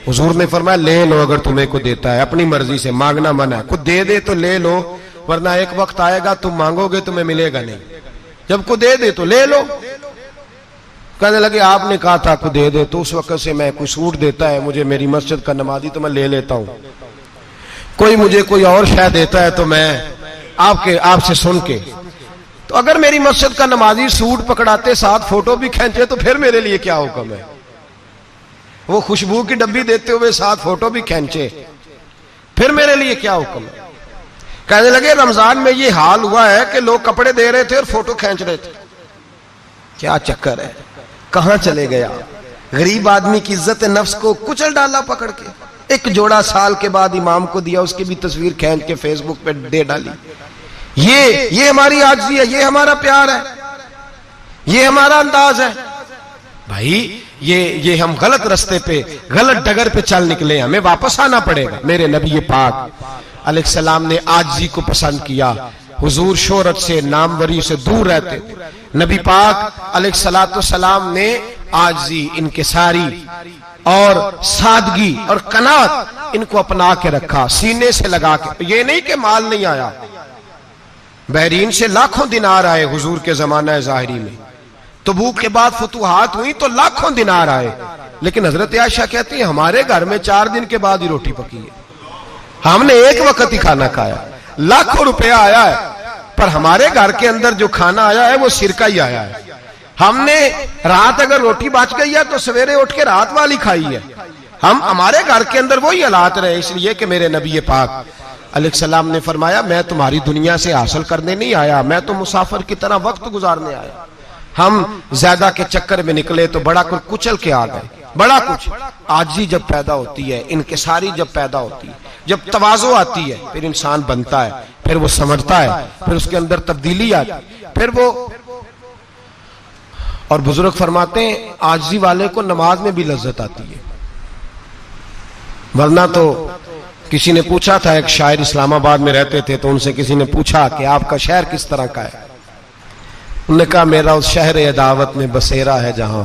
حضور نے فرمایا لے لو، اگر تمہیں کو دیتا ہے، اپنی مرضی سے، مانگنا منع ہے، کوئی دے تو لے لو، ورنہ ایک وقت آئے گا تم مانگو گے تمہیں ملے گا نہیں، جب کو دے تو لے لو۔ کہنے لگے آپ نے کہا تھا کو دے تو اس وقت سے میں، کوئی سوٹ دیتا ہے مجھے میری مسجد کا نمازی تو میں لے لیتا ہوں، کوئی مجھے کوئی اور شے دیتا ہے تو میں آپ سے سن کے تو اگر میری مسجد کا نمازی سوٹ پکڑاتے ساتھ فوٹو بھی کھینچے تو پھر میرے لیے کیا حکم ہے؟ وہ خوشبو کی ڈبی دیتے ہوئے ساتھ فوٹو بھی کھینچے پھر میرے لیے کیا حکم ہے؟ کہنے لگے رمضان میں یہ حال ہوا ہے کہ لوگ کپڑے دے رہے تھے اور فوٹو کھینچ رہے تھے. کیا چکر ہے؟ کہاں چلے گیا؟ غریب آدمی کی عزت نفس کو کچل ڈالا پکڑ کے. ایک جوڑا سال کے بعد امام کو دیا, اس کی بھی تصویر کھینچ کے فیس بک پہ دے ڈالی. یہ ہماری عاجزی ہے, یہ ہمارا پیار ہے, یہ ہمارا انداز ہے. بھائی یہ ہم غلط رستے پہ, غلط ڈگر پہ چل نکلے, ہمیں واپس آنا پڑے گا. میرے نبی پاک علیہ السلام نے عاجزی کو پسند کیا. حضور شہرت سے, ناموری سے دور رہتے تھے. نبی پاک علیہ السلام نے عاجزی, انکساری اور سادگی اور قناعت ان کو اپنا کے رکھا, سینے سے لگا کے. یہ نہیں کہ مال نہیں آیا, بحرین سے لاکھوں دینار آئے حضور کے زمانہ ظاہری میں. تبوک کے بعد فتوحات ہوئی تو لاکھوں دینار آئے, لیکن حضرت عائشہ کہتی ہیں ہمارے گھر میں 4 دن کے بعد ہی روٹی پکی ہے, ہم نے ایک وقت ہی کھانا کھایا. لاکھوں روپیہ آیا ہے پر ہمارے گھر کے اندر جو کھانا آیا ہے وہ سرکہ ہی آیا ہے. ہم نے رات اگر روٹی بچ گئی ہے تو سویرے اٹھ کے رات والی کھائی ہے. ہمارے گھر کے اندر وہی حالات رہے, اس لیے کہ میرے نبی پاک علیہ السلام نے فرمایا میں تمہاری دنیا سے حاصل کرنے نہیں آیا, میں تو مسافر کی طرح وقت گزارنے آیا. ہم زیادہ کے چکر میں نکلے تو بڑا کچھ کچل کے آ گئے. بڑا کچھ عاجزی جب پیدا ہوتی ہے, انکساری جب پیدا ہوتی ہے, جب تواضع آتی ہے, پھر انسان بنتا ہے, پھر وہ سمجھتا ہے, پھر اس کے اندر تبدیلی آتی ہے, پھر وہ. اور بزرگ فرماتے ہیں عاجزی والے کو نماز میں بھی لذت آتی ہے. ورنہ تو کسی نے پوچھا تھا, ایک شاعر اسلام آباد میں رہتے تھے, تو ان سے کسی نے پوچھا کہ آپ کا شہر کس طرح کا ہے؟ انہوں نے کہا میرا اس شہر عداوت میں بسیرا ہے جہاں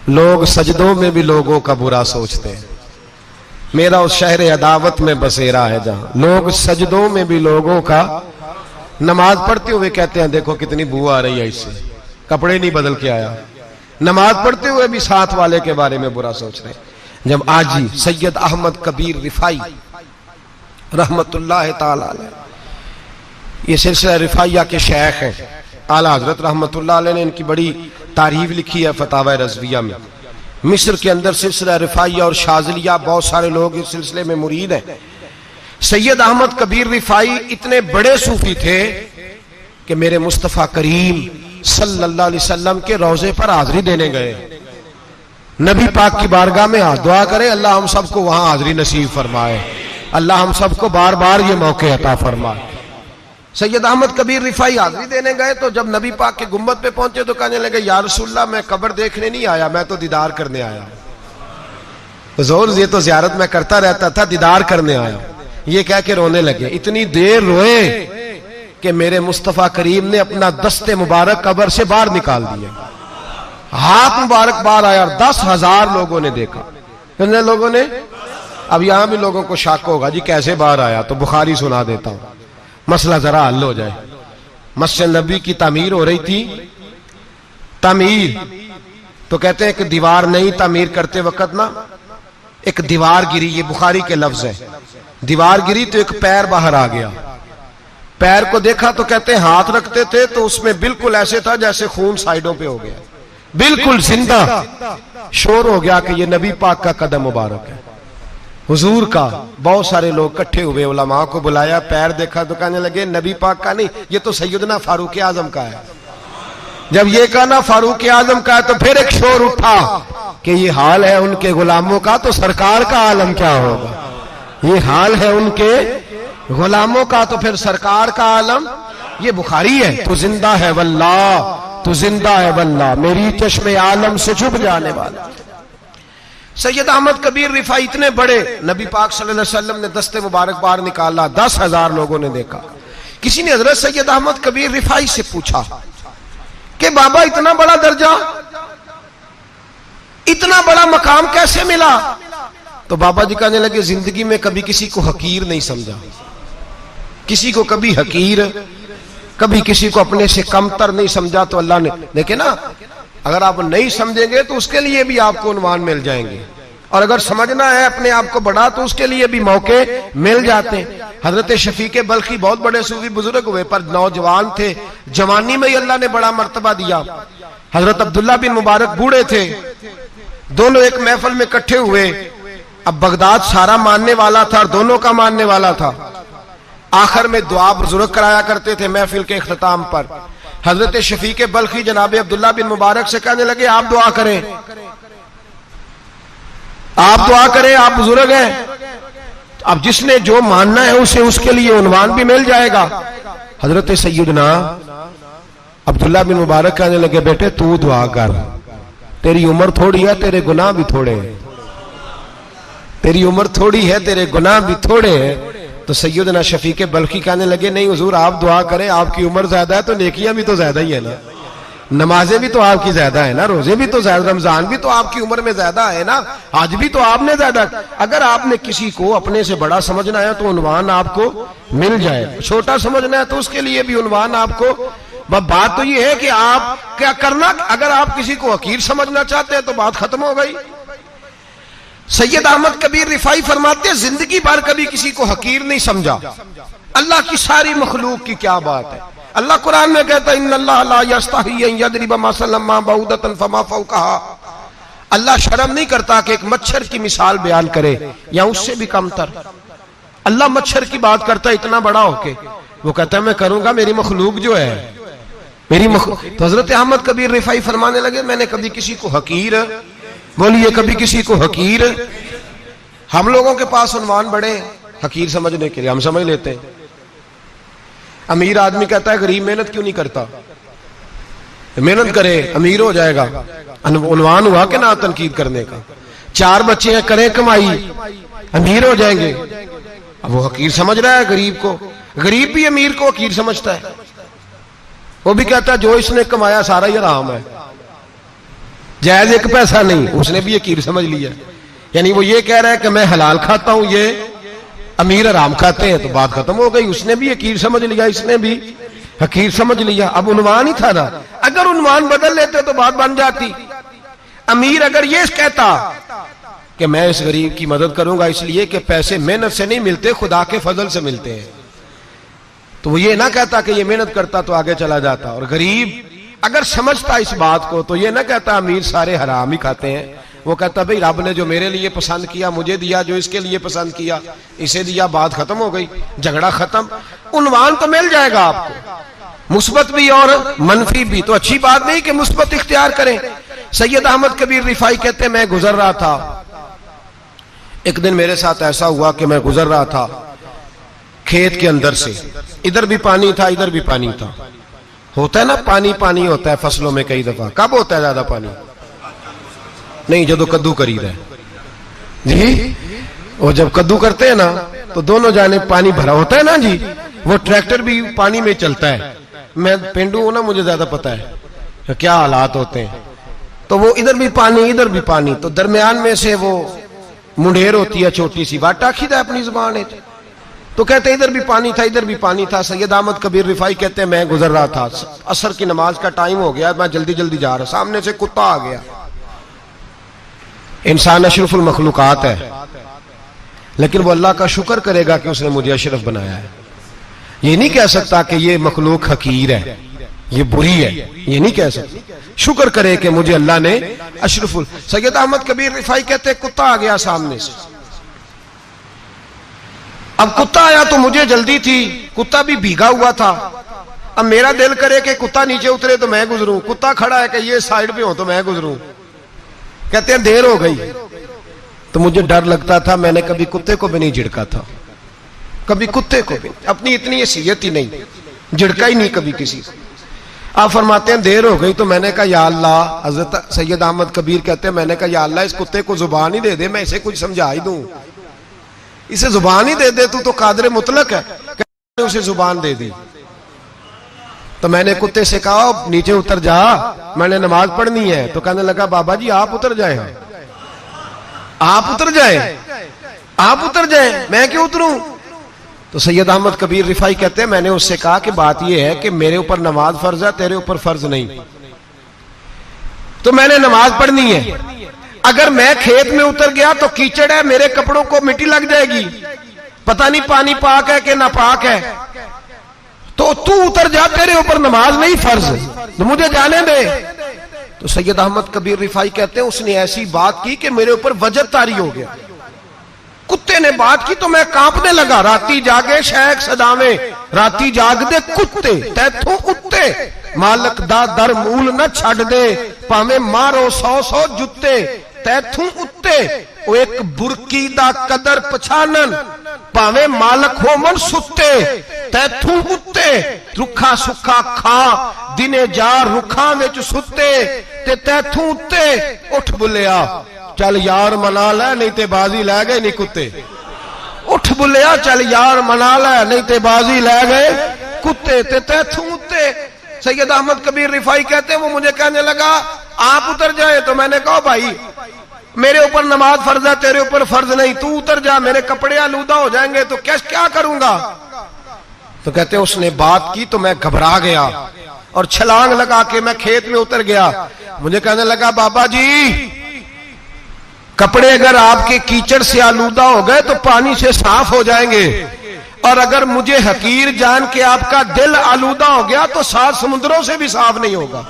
لوگ سجدوں میں بھی لوگوں کا برا سوچتے ہیں. میرا اس شہر عداوت میں بسیرا ہے جہاں لوگ سجدوں میں بھی لوگوں کا, نماز پڑھتے ہوئے کہتے ہیں دیکھو کتنی بو آ رہی ہے اس سے, کپڑے نہیں بدل کے آیا. نماز پڑھتے ہوئے بھی ساتھ والے کے بارے میں برا سوچ رہے ہیں. جب آجی سید احمد کبیر رفائی رحمت اللہ تعالی علیہ, یہ سلسلہ رفائیہ کے شیخ ہیں, اعلیٰ حضرت رحمت اللہ علیہ نے ان کی بڑی تعریف لکھی ہے فتاوی رضویہ میں. مصر کے اندر سلسلہ رفائیہ اور شاذلیہ بہت سارے لوگ اس سلسلے میں مرید ہیں. سید احمد کبیر رفائی اتنے بڑے صوفی تھے کہ میرے مصطفیٰ کریم صلی اللہ علیہ وسلم کے روضے پر حاضری دینے گئے. نبی پاک کی بارگاہ میں دعا کرے اللہ ہم سب کو وہاں حاضری نصیب فرمائے, اللہ ہم سب کو بار بار یہ موقع عطا فرمائے. سید احمد کبیر رفائی حاضری دینے گئے تو جب نبی پاک کے گنبد پہ پہنچے تو کہنے لگے یا رسول اللہ میں قبر دیکھنے نہیں آیا, میں تو دیدار کرنے آیا. حضور یہ تو زیارت میں کرتا رہتا تھا, دیدار کرنے آیا. یہ کہہ کے رونے لگے. اتنی دیر روئے کہ میرے مصطفیٰ کریم نے اپنا دست مبارک قبر سے باہر نکال دیا, ہاتھ مبارک باہر آیا, 10,000 لوگوں نے دیکھا. کتنے لوگوں نے؟ اب یہاں بھی لوگوں کو شک ہوگا جی کیسے باہر آیا, تو بخاری سنا دیتا ہوں, مسئلہ ذرا حل ہو جائے. مسجد نبی کی تعمیر ہو رہی تھی, تعمیر تو کہتے ہیں کہ دیوار نہیں, تعمیر کرتے وقت نا ایک دیوار گری, یہ بخاری کے لفظ ہے. دیوار گری تو ایک پیر باہر آ گیا. پیر کو دیکھا تو کہتے ہیں ہاتھ رکھتے تھے تو اس میں بالکل ایسے تھا جیسے خون سائیڈوں پہ ہو گیا, بالکل زندہ. شور ہو گیا کہ یہ نبی پاک کا قدم مبارک ہے, حضور کا. بہت سارے لوگ کٹھے ہوئے, علماء کو بلایا, پیر دیکھا تو کہنے لگے نبی پاک کا نہیں, یہ تو سیدنا فاروق اعظم کا ہے. جب یہ کہا نا فاروق اعظم کا ہے تو پھر ایک شور اٹھا کہ یہ حال ہے ان کے غلاموں کا تو سرکار کا عالم کیا ہوگا. یہ حال ہے ان کے غلاموں کا تو پھر سرکار کا عالم. یہ بخاری ہے. تو زندہ ہے واللہ, تو زندہ ہے واللہ, میری چشم عالم سے چھپ جانے والا. سید احمد کبیر رفائی اتنے بڑے, نبی پاک صلی اللہ علیہ وسلم نے دست مبارک باہر نکالا, 10,000 لوگوں نے دیکھا. کسی نے حضرت سید احمد کبیر رفائی سے پوچھا کہ بابا اتنا بڑا درجہ, اتنا بڑا مقام کیسے ملا؟ تو بابا جی کہنے لگے زندگی میں کبھی کسی کو حقیر نہیں سمجھا, کسی کو کبھی حقیر, کبھی کسی کو اپنے سے کم تر نہیں سمجھا. تو اللہ نے دیکھے نا, اگر آپ نہیں سمجھیں گے تو اس کے لیے بھی آپ کو عنوان مل جائیں گے, اور اگر سمجھنا ہے اپنے آپ کو بڑا تو اس کے لیے بھی موقع مل جاتے ہیں. حضرت شفیق بلخی بہت بڑے صوفی بزرگ ہوئے پر نوجوان تھے، جوانی میں ہی اللہ نے بڑا مرتبہ دیا۔ حضرت عبداللہ بن مبارک بوڑھے تھے، دونوں ایک محفل میں اکٹھے ہوئے۔ اب بغداد سارا ماننے والا تھا اور دونوں کا ماننے والا تھا۔ آخر میں دعا بزرگ کرایا کرتے تھے محفل کے اختتام پر۔ حضرت شفیق بلخی جناب عبداللہ بن مبارک سے کہنے لگے آپ دعا کریں، آپ دعا کریں، آپ بزرگ ہیں۔ اب جس نے جو ماننا ہے اسے اس کے لیے عنوان بھی مل جائے گا۔ حضرت سیدنا عبداللہ بن مبارک کہنے لگے بیٹے تو دعا کر، تیری عمر تھوڑی ہے، تیرے گناہ بھی تھوڑے ہیں، تیری عمر تھوڑی ہے، تیرے گناہ بھی تھوڑے ہیں۔ تو سیدنا شفیق بلخی کہنے لگے نہیں حضور آپ دعا کریں، آپ کی عمر زیادہ ہے تو نیکیاں بھی تو زیادہ ہی ہے نا، نمازیں بھی تو آپ کی زیادہ ہے نا، روزے بھی تو زیادہ، رمضان بھی تو آپ کی عمر میں زیادہ ہے نا، آج بھی تو آپ نے زیادہ۔ اگر آپ نے کسی کو اپنے سے بڑا سمجھنا ہے تو عنوان آپ کو مل جائے، چھوٹا سمجھنا ہے تو اس کے لیے بھی عنوان آپ کو۔ بات تو یہ ہے کہ آپ کیا کرنا، اگر آپ کسی کو حقیر سمجھنا چاہتے ہیں تو بات ختم ہو گئی۔ سید احمد کبیر رفاعی فرماتے ہیں زندگی بھر کبھی کسی کو حقیر نہیں سمجھا، اللہ کی ساری مخلوق کی کیا بات ہے۔ اللہ قرآن میں کہتا ہے ان اللہ لا یستحی ان یضرب مثلا ما بعوضۃ فما فوقها، اللہ شرم نہیں کرتا کہ ایک مچھر کی مثال بیان کرے یا اس سے بھی کم تر۔ اللہ مچھر کی بات کرتا ہے اتنا بڑا ہو کے، وہ کہتا ہے میں کروں گا، میری مخلوق جو ہے میری تو حضرت احمد کبیر رفاعی فرمانے لگے میں نے کبھی کسی کو حقیر، بولیے کبھی کسی کو حقیر۔ ہم لوگوں کے پاس عنوان بڑے حقیر سمجھنے کے لیے، ہم سمجھ لیتے ہیں۔ امیر آدمی کہتا ہے غریب محنت کیوں نہیں کرتا، محنت کرے امیر ہو جائے گا، عنوان ہوا کہ نہ تنقید کرنے کا۔ 4 بچے ہیں کریں کمائی امیر ہو جائیں گے، اب وہ حقیر سمجھ رہا ہے غریب کو، غریب بھی امیر کو حقیر سمجھتا ہے، وہ بھی کہتا ہے جو اس نے کمایا سارا ہی حرام ہے، جائز ایک پیسہ نہیں، اس نے بھی حقیر سمجھ لیا۔ یعنی وہ یہ کہہ رہا ہے کہ میں حلال کھاتا ہوں، یہ امیر حرام کھاتے ہیں، تو بات ختم ہو گئی، اس نے بھی حقیر سمجھ لیا، اس نے بھی حقیر سمجھ لیا۔ اب عنوان ہی تھا نا، اگر عنوان بدل لیتے تو بات بن جاتی۔ امیر اگر یہ کہتا کہ میں اس غریب کی مدد کروں گا اس لیے کہ پیسے محنت سے نہیں ملتے خدا کے فضل سے ملتے ہیں، تو وہ یہ نہ کہتا کہ یہ محنت کرتا تو آگے چلا جاتا۔ اور غریب اگر سمجھتا اس بات کو تو یہ نہ کہتا امیر سارے حرام ہی کھاتے ہیں، وہ کہتا بھئی رب نے جو میرے لیے پسند کیا مجھے دیا، جو اس کے لیے پسند کیا اسے دیا، بات ختم ہو گئی، جھگڑا ختم۔ عنوان تو مل جائے گا آپ کو، مثبت بھی اور منفی بھی، تو اچھی بات نہیں کہ مثبت اختیار کریں۔ سید احمد کبیر رفاعی کہتے ہیں میں گزر رہا تھا، ایک دن میرے ساتھ ایسا ہوا کہ میں گزر رہا تھا کھیت کے اندر سے، ادھر بھی پانی تھا ادھر بھی پانی تھا، ہوتا ہے نا پانی پانی ہوتا ہے فصلوں میں کئی دفعہ، کب ہوتا ہے زیادہ پانی؟ نہیں جدو کدو کری ہے جی، اور جب کدو کرتے ہیں نا تو دونوں جانب پانی بھرا ہوتا ہے نا جی، وہ ٹریکٹر بھی پانی میں چلتا ہے، میں پینڈو ہوں نا مجھے زیادہ پتا ہے کیا حالات ہوتے ہیں، تو وہ ادھر بھی پانی ادھر بھی پانی، تو درمیان میں سے وہ منڈیر ہوتی ہے چھوٹی سی، واٹا کھیدا ہے اپنی زبان ہے، تو کہتے ہیں ادھر بھی پانی تھا ادھر بھی پانی تھا۔ سید احمد کبیر رفاعی کہتے ہیں میں گزر رہا تھا، عصر کی نماز کا ٹائم ہو گیا، میں جلدی جلدی جا رہا، سامنے سے کتا آ گیا۔ انسان اشرف المخلوقات ہے لیکن وہ اللہ کا شکر کرے گا کہ اس نے مجھے اشرف بنایا ہے، یہ نہیں کہہ سکتا کہ یہ مخلوق حقیر ہے یہ بری ہے، یہ نہیں کہہ سکتا، شکر کرے کہ مجھے اللہ نے اشرف سید احمد کبیر رفاعی کہتے ہیں کتا آ گیا سامنے سے، اب کتا آیا تو مجھے جلدی تھی، کتا بھی بھیگا ہوا تھا، اب میرا دل کرے کہ کتا نیچے اترے تو میں گزروں، کتا کھڑا ہے کہ یہ سائیڈ پہ ہو تو میں گزروں، کہتے ہیں دیر ہو گئی، تو مجھے ڈر لگتا تھا، میں نے کبھی کتے کو بھی نہیں جھڑکا تھا، کبھی کتے کو بھی، اپنی اتنی حیثیت ہی نہیں، جھڑکا ہی نہیں کبھی کسی کو۔ آپ فرماتے ہیں دیر ہو گئی تو میں نے کہا یا اللہ، حضرت سید احمد کبیر کہتے ہیں میں نے کہا یا اللہ اس کتے کو زبان ہی دے دے، میں اسے کچھ سمجھا ہی دوں، اسے زبان ہی دے دے، تو قادر مطلق ہے، اسے زبان دے دی۔ تو میں نے کتے سے کہا نیچے اتر جا، میں نے نماز پڑھنی ہے، تو کہنے لگا بابا جی آپ اتر جائیں، آپ اتر جائیں، آپ اتر جائیں، میں کیوں اتروں؟ تو سید احمد کبیر رفاعی کہتے ہیں میں نے اس سے کہا کہ بات یہ ہے کہ میرے اوپر نماز فرض ہے، تیرے اوپر فرض نہیں، تو میں نے نماز پڑھنی ہے، اگر میں کھیت میں اتر گیا تو کیچڑ ہے، میرے کپڑوں کو مٹی لگ جائے گی، پتہ نہیں پانی پاک ہے کہ ناپاک ہے، تو تو اتر جا، تیرے اوپر نماز نہیں فرض، تو مجھے جانے دے۔ تو سید احمد کبیر رفاعی کہتے ہیں اس نے ایسی بات کی کہ میرے اوپر وجد طاری ہو گیا۔ کتے نے بات کی تو میں کانپنے لگا۔ راتی جاگے شیخ سداویں، راتی جاگ دے کتے تیتھوں اتے، مالک دا در مول نہ چھڑ دے، پاویں مارو 100 جتے تیتھوں اتے۔ وہ ایک برکی دا قدر پچھانن، پاویں مالک ہو من ستے تیتھوں اتے۔ رکھا سکھا کھا دنے جار رکھاں وچ ستے تے تیتھوں اتے۔ اٹھ بلیا چل یار منا لے نہیں تے بازی لے گئے نہیں کتے۔ اٹھ بلیا چل یار منا لے نہیں تے بازی لے گئے کتے تے تیتھوں اتے۔ سید احمد کبیر رفاعی کہتے ہیں وہ مجھے کہنے لگا آپ اتر جائے، تو میں نے کہا بھائی میرے اوپر نماز فرض ہے، تیرے اوپر فرض نہیں، تو اتر جا، میرے کپڑے آلودہ ہو جائیں گے تو کیا کروں گا؟ تو کہتے ہیں اس نے بات کی تو میں گھبرا گیا اور چھلانگ لگا کے میں کھیت میں اتر گیا۔ مجھے کہنے لگا بابا جی کپڑے اگر آپ کے کیچڑ سے آلودہ ہو گئے تو پانی سے صاف ہو جائیں گے، اور اگر مجھے حقیر جان کے آپ کا دل آلودہ ہو گیا تو 7 سمندروں سے بھی صاف نہیں ہوگا۔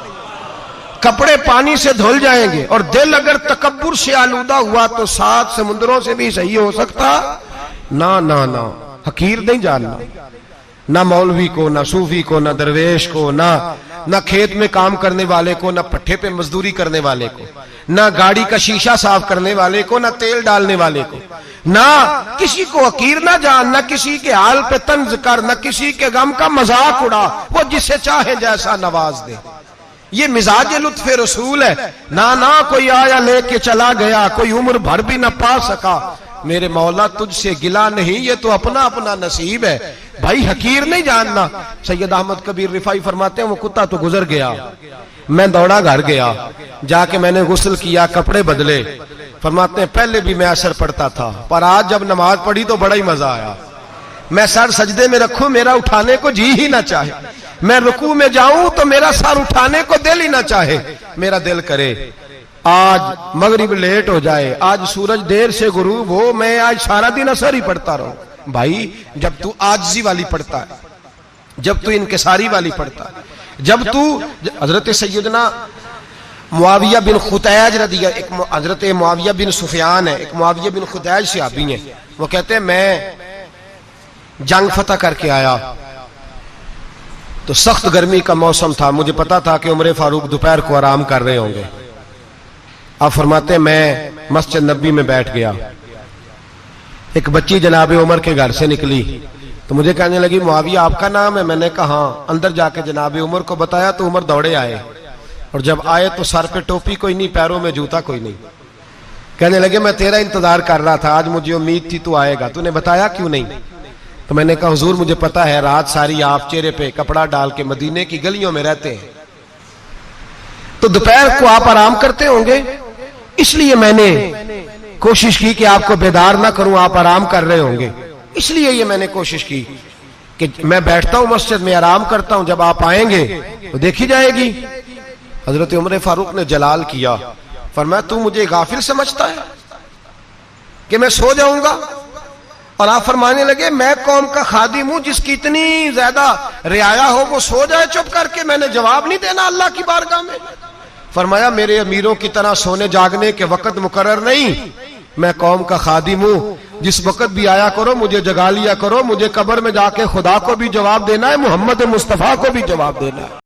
کپڑے پانی سے دھل جائیں گے، اور دل اگر تکبر سے آلودہ ہوا تو 7 سمندروں سے بھی صحیح ہو سکتا نہ نہ نہ۔ حقیر نہیں جاننا، نہ مولوی کو، نہ صوفی کو، نہ درویش کو، نہ کھیت میں کام کرنے والے کو، نہ پٹھے پہ مزدوری کرنے والے کو، نہ گاڑی کا شیشہ صاف کرنے والے کو، نہ تیل ڈالنے والے کو، نہ کسی کو حقیر نہ جان، نہ کسی کے حال پہ طنز کر، نہ کسی کے غم کا مذاق اڑا، وہ جسے چاہے جیسا نواز دے۔ یہ مزاج لطف رسول ہے۔ نہ کوئی آیا لے کے چلا گیا، کوئی عمر بھر بھی نہ پا سکا، میرے مولا تجھ سے گلا نہیں، یہ تو اپنا اپنا نصیب ہے۔ بھائی حقیر نہیں جاننا۔ سید احمد کبیر رفاعی فرماتے ہیں وہ کتا تو گزر گیا، میں دوڑا گھر گیا، جا کے میں نے غسل کیا، کپڑے بدلے۔ فرماتے ہیں پہلے بھی میں عصر پڑھتا تھا، پر آج جب نماز پڑھی تو بڑا ہی مزہ آیا۔ میں سر سجدے میں رکھوں میرا اٹھانے کو جی ہی نہ چاہے، میں رکوع میں جاؤں تو میرا سر اٹھانے کو دل ہی نہ چاہے، میرا دل کرے آج مغرب لیٹ ہو جائے، آج سورج دیر سے غروب ہو، میں آج سارا دن عصر ہی پڑھتا رہوں۔ بھائی جب تو عاجزی والی پڑھتا ہے، جب تو انکساری والی پڑھتا ہے، جب تو حضرت سیدنا معاویہ بن خطیج رضی ایک حضرت معاویہ بن سفیان ہے، ایک معاویہ بن خطیج صحابی ہیں، وہ کہتے ہیں میں جنگ فتح کر کے آیا تو سخت گرمی کا موسم تھا، مجھے پتا تھا کہ عمر فاروق دوپہر کو آرام کر رہے ہوں گے۔ آپ فرماتے ہیں میں مسجد نبی میں بیٹھ گیا، ایک بچی جناب عمر کے گھر سے نکلی تو مجھے کہنے لگی معاویہ آپ کا نام ہے؟ میں نے کہا ہاں۔ اندر جا کے جناب عمر کو بتایا تو عمر دوڑے آئے، اور جب آئے تو سر پہ ٹوپی کوئی نہیں، پیروں میں جوتا کوئی نہیں۔ کہنے لگے میں تیرا انتظار کر رہا تھا، آج مجھے امید تھی تو آئے گا، تو نے بتایا کیوں نہیں؟ تو میں نے کہا حضور مجھے پتا ہے رات ساری آپ چہرے پہ کپڑا ڈال کے مدینے کی گلیوں میں رہتے ہیں، تو دوپہر کو آپ آرام کرتے ہوں گے، اس لیے میں نے کوشش کی کہ آپ کو بیدار نہ کروں، آپ آرام کر رہے ہوں گے، اس لیے یہ میں نے کوشش کی کہ میں بیٹھتا ہوں مسجد میں آرام کرتا ہوں، جب آپ آئیں گے تو دیکھی جائے گی۔ حضرت عمر فاروق نے جلال کیا، فرمایا تو مجھے غافل سمجھتا ہے کہ میں سو جاؤں گا؟ اور آپ فرمانے لگے میں قوم کا خادم ہوں، جس کی اتنی زیادہ رعایا ہو وہ سو جائے چپ کر کے، میں نے جواب نہیں دینا اللہ کی بارگاہ میں؟ فرمایا میرے امیروں کی طرح سونے جاگنے کے وقت مقرر نہیں، میں قوم کا خادم ہوں، جس وقت بھی آیا کرو مجھے جگا لیا کرو، مجھے قبر میں جا کے خدا کو بھی جواب دینا ہے، محمد مصطفیٰ کو بھی جواب دینا ہے۔